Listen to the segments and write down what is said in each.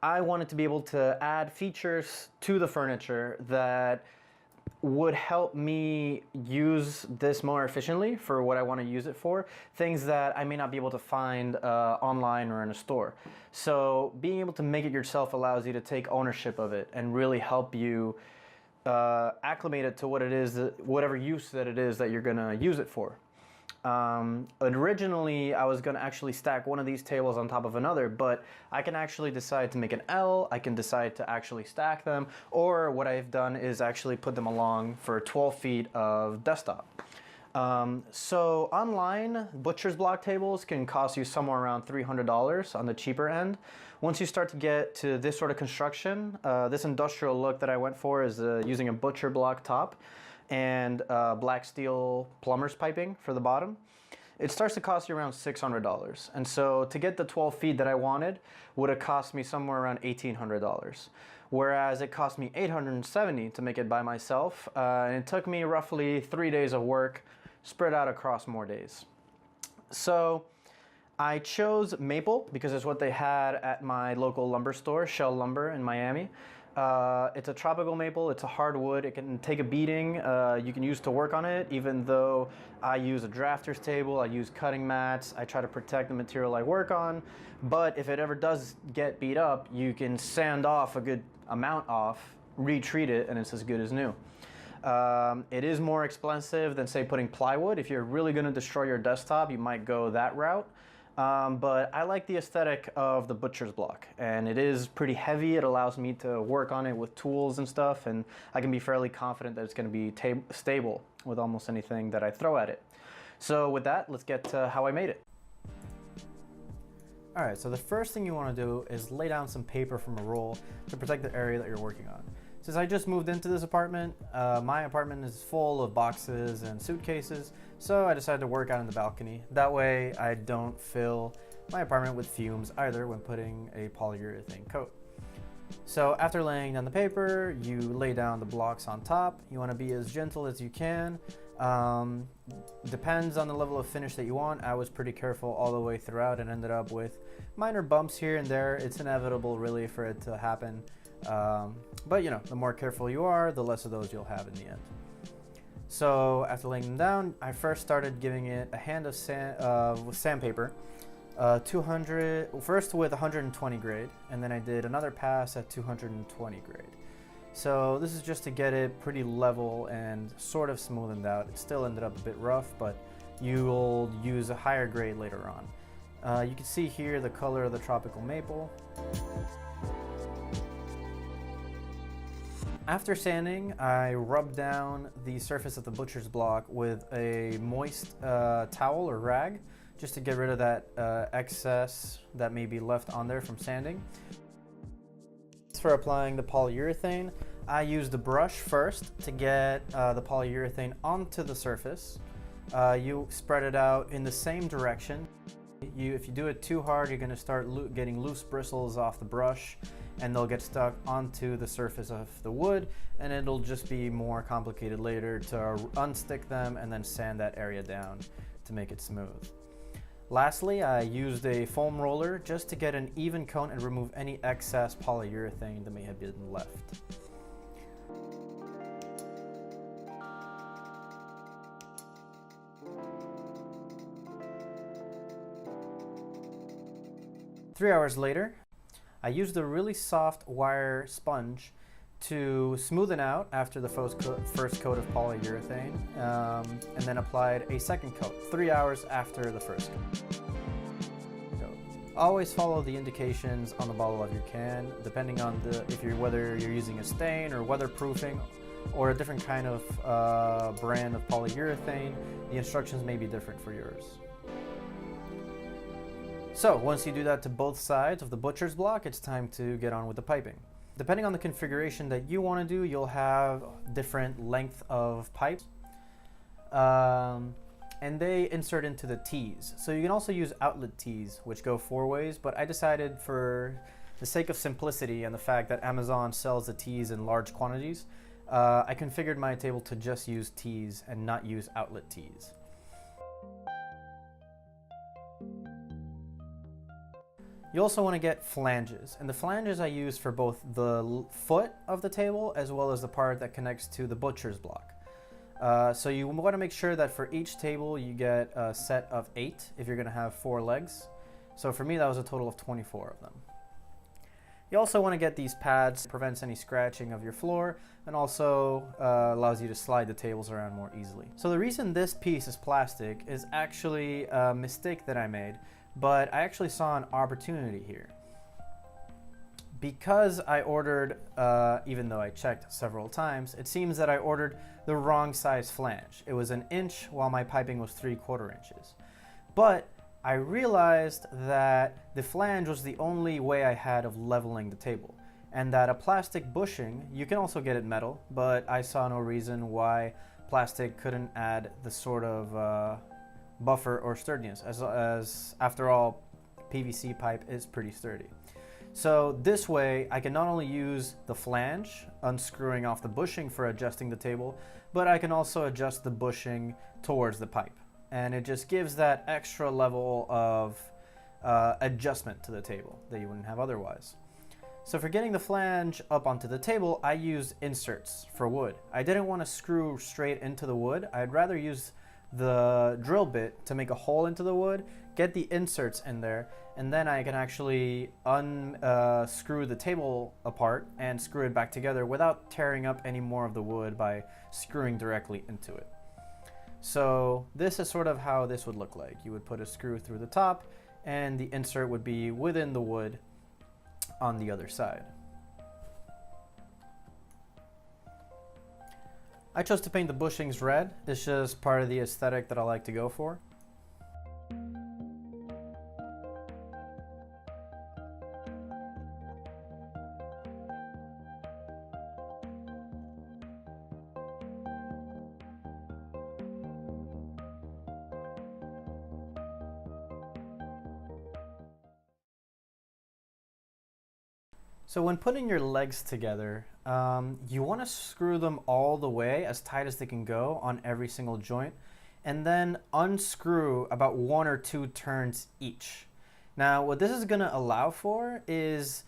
I wanted to be able to add features to the furniture that would help me use this more efficiently for what I want to use it for, things that I may not be able to find online or in a store. So being able to make it yourself allows you to take ownership of it and really help you acclimate it to what it is, whatever use that it is that you're going to use it for. Originally, I was going to actually stack one of these tables on top of another, but I can actually decide to make an L, I can decide to actually stack them, or what I've done is actually put them along for 12 feet of desktop. So online, butcher's block tables can cost you somewhere around $300 on the cheaper end. Once you start to get to this sort of construction, this industrial look that I went for is using a butcher block top and black steel plumber's piping for the bottom. It starts to cost you around $600. And so to get the 12 feet that I wanted would have cost me somewhere around $1,800. Whereas it cost me $870 to make it by myself. And it took me roughly 3 days of work spread out across more days. So I chose maple because it's what they had at my local lumber store, Shell Lumber in Miami. It's a tropical maple, it's a hardwood, it can take a beating, you can use to work on it, even though I use a drafter's table, I use cutting mats, I try to protect the material I work on, but if it ever does get beat up, you can sand off a good amount off, retreat it, and it's as good as new. It is more expensive than, say, putting plywood. If you're really going to destroy your desktop, you might go that route. But I like the aesthetic of the butcher's block, and it is pretty heavy. It allows me to work on it with tools and stuff, and I can be fairly confident that it's going to be stable with almost anything that I throw at it. So with that, let's get to how I made it. Alright, so the first thing you want to do is lay down some paper from a roll to protect the area that you're working on. Since I just moved into this apartment, my apartment is full of boxes and suitcases, so I decided to work out in the balcony. That way I don't fill my apartment with fumes either when putting a polyurethane coat. So after laying down the paper, you lay down the blocks on top. You want to be as gentle as you can. Depends on the level of finish that you want. I was pretty careful all the way throughout and ended up with minor bumps here and there. It's inevitable really for it to happen. But you know, the more careful you are, the less of those you'll have in the end. So after laying them down, I first started giving it a hand of with sandpaper, 200, first with 120 grade, and then I did another pass at 220 grade. So this is just to get it pretty level and sort of smoothened out. It still ended up a bit rough, but you'll use a higher grade later on. You can see here the color of the tropical maple. After sanding, I rubbed down the surface of the butcher's block with a moist towel or rag, just to get rid of that excess that may be left on there from sanding. For applying the polyurethane, I used the brush first to get the polyurethane onto the surface. You spread it out in the same direction. If you do it too hard, you're going to start getting loose bristles off the brush, and they'll get stuck onto the surface of the wood, and it'll just be more complicated later to unstick them and then sand that area down to make it smooth. Lastly, I used a foam roller just to get an even coat and remove any excess polyurethane that may have been left. Three hours later, I used a really soft wire sponge to smoothen out after the first coat of polyurethane, and then applied a second coat 3 hours after the first coat. Always follow the indications on the bottle of your can, depending on whether you're using a stain or weatherproofing or a different kind of brand of polyurethane. The instructions may be different for yours. So once you do that to both sides of the butcher's block, it's time to get on with the piping. Depending on the configuration that you want to do, you'll have different length of pipes. And they insert into the T's. So you can also use outlet T's, which go 4 ways, but I decided for the sake of simplicity and the fact that Amazon sells the T's in large quantities, I configured my table to just use T's and not use outlet T's. You also want to get flanges, and the flanges I use for both the foot of the table as well as the part that connects to the butcher's block. So you want to make sure that for each table you get a set of 8 if you're going to have 4 legs. So for me that was a total of 24 of them. You also want to get these pads, prevents any scratching of your floor, and also allows you to slide the tables around more easily. So the reason this piece is plastic is actually a mistake that I made, but I actually saw an opportunity here. Because I ordered, even though I checked several times, it seems that I ordered the wrong size flange. It was 1 inch while my piping was 3/4 inches. But I realized that the flange was the only way I had of leveling the table, and that a plastic bushing, you can also get it metal, but I saw no reason why plastic couldn't add the sort of buffer or sturdiness, as after all, PVC pipe is pretty sturdy. So this way I can not only use the flange, unscrewing off the bushing for adjusting the table, but I can also adjust the bushing towards the pipe. And it just gives that extra level of adjustment to the table that you wouldn't have otherwise. So for getting the flange up onto the table, I used inserts for wood. I didn't want to screw straight into the wood. I'd rather use the drill bit to make a hole into the wood, get the inserts in there, and then I can actually unscrew the table apart and screw it back together without tearing up any more of the wood by screwing directly into it. So this is sort of how this would look like. You would put a screw through the top and the insert would be within the wood on the other side. I chose to paint the bushings red. It's just part of the aesthetic that I like to go for. So when putting your legs together, you want to screw them all the way as tight as they can go on every single joint, and then unscrew about 1 or 2 turns each. Now what this is going to allow for is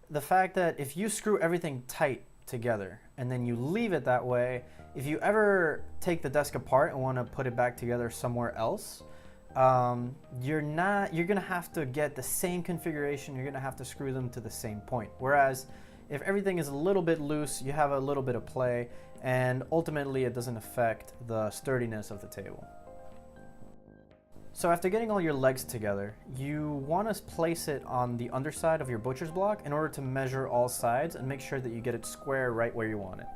the fact that if you screw everything tight together and then you leave it that way, if you ever take the desk apart and want to put it back together somewhere else, you're gonna have to get the same configuration, you're gonna have to screw them to the same point. Whereas if everything is a little bit loose, you have a little bit of play, and ultimately it doesn't affect the sturdiness of the table. So after getting all your legs together, you want to place it on the underside of your butcher's block in order to measure all sides and make sure that you get it square right where you want it.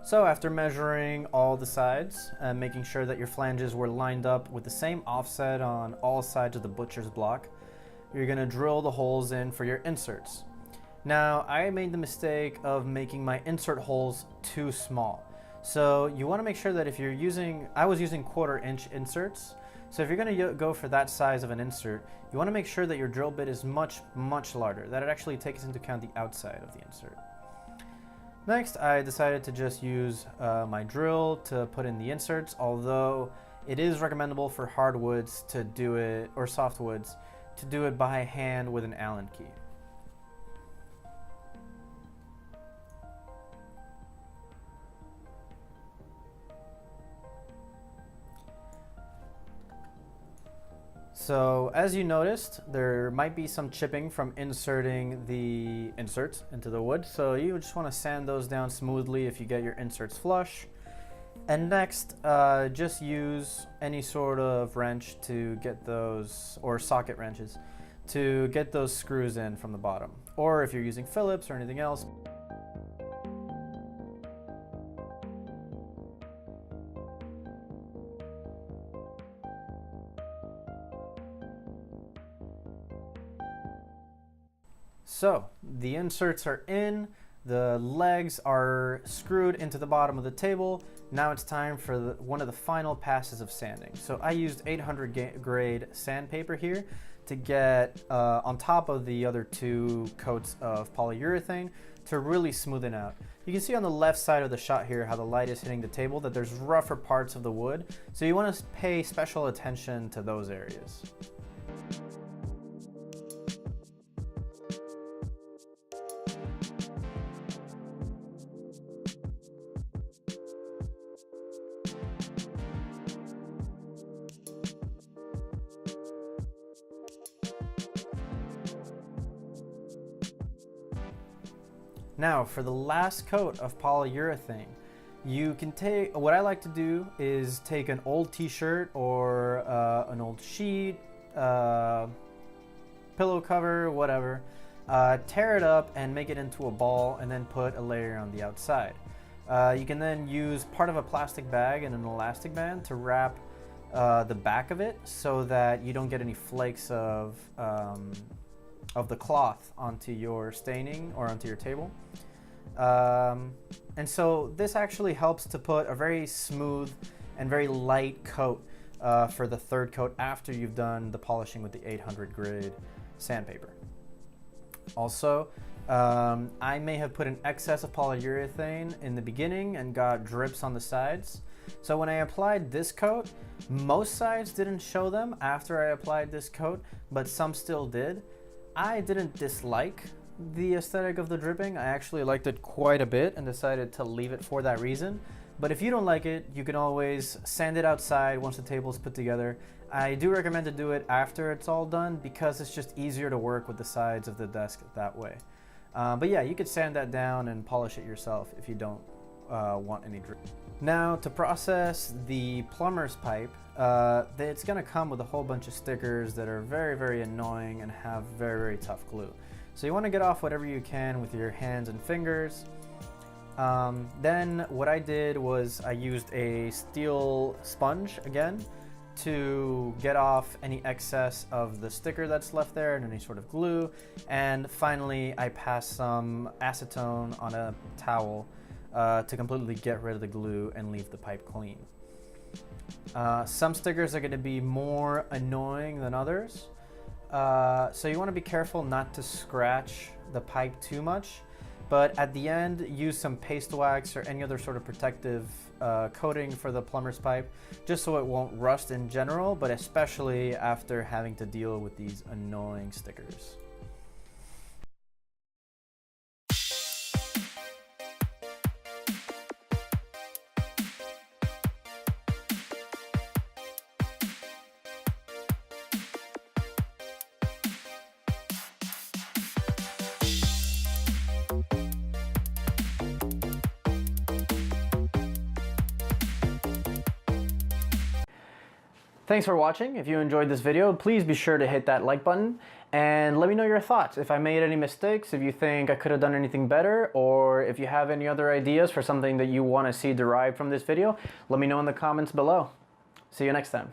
So after measuring all the sides and making sure that your flanges were lined up with the same offset on all sides of the butcher's block, you're going to drill the holes in for your inserts. Now I made the mistake of making my insert holes too small. So you want to make sure that if you're using, I was using 1/4 inch inserts. So if you're going to go for that size of an insert, you want to make sure that your drill bit is much larger, that it actually takes into account the outside of the insert. Next, I decided to just use my drill to put in the inserts, although it is recommendable for hardwoods to do it, or softwoods, to do it by hand with an Allen key. So as you noticed, there might be some chipping from inserting the inserts into the wood. So you just want to sand those down smoothly if you get your inserts flush. And next, just use any sort of wrench to get those, or socket wrenches, to get those screws in from the bottom. Or if you're using Phillips or anything else. So the inserts are in, the legs are screwed into the bottom of the table. Now it's time for one of the final passes of sanding. So I used 800 grade sandpaper here to get on top of the other 2 coats of polyurethane to really smoothen out. You can see on the left side of the shot here how the light is hitting the table that there's rougher parts of the wood, so you want to pay special attention to those areas. Now for the last coat of polyurethane, you can take, what I like to do is take an old t-shirt or an old sheet, pillow cover, whatever, tear it up and make it into a ball and then put a layer on the outside. You can then use part of a plastic bag and an elastic band to wrap the back of it so that you don't get any flakes of the cloth onto your staining or onto your table. And so this actually helps to put a very smooth and very light coat for the 3rd coat after you've done the polishing with the 800 grit sandpaper. Also, I may have put an excess of polyurethane in the beginning and got drips on the sides. So when I applied this coat, most sides didn't show them after I applied this coat, but some still did. I didn't dislike the aesthetic of the dripping. I actually liked it quite a bit and decided to leave it for that reason. But if you don't like it, you can always sand it outside once the table is put together. I do recommend to do it after it's all done because it's just easier to work with the sides of the desk that way. But yeah, you could sand that down and polish it yourself if you don't want any drip. Now to process the plumber's pipe, it's going to come with a whole bunch of stickers that are very, very annoying and have very, very tough glue. So you want to get off whatever you can with your hands and fingers. Then what I did was I used a steel sponge again to get off any excess of the sticker that's left there and any sort of glue. And finally, I passed some acetone on a towel to completely get rid of the glue and leave the pipe clean. Some stickers are going to be more annoying than others, so you want to be careful not to scratch the pipe too much, but at the end use some paste wax or any other sort of protective coating for the plumber's pipe just so it won't rust in general, but especially after having to deal with these annoying stickers. Thanks for watching. If you enjoyed this video, please be sure to hit that like button and let me know your thoughts. If I made any mistakes, if you think I could have done anything better, or if you have any other ideas for something that you want to see derived from this video, let me know in the comments below. See you next time.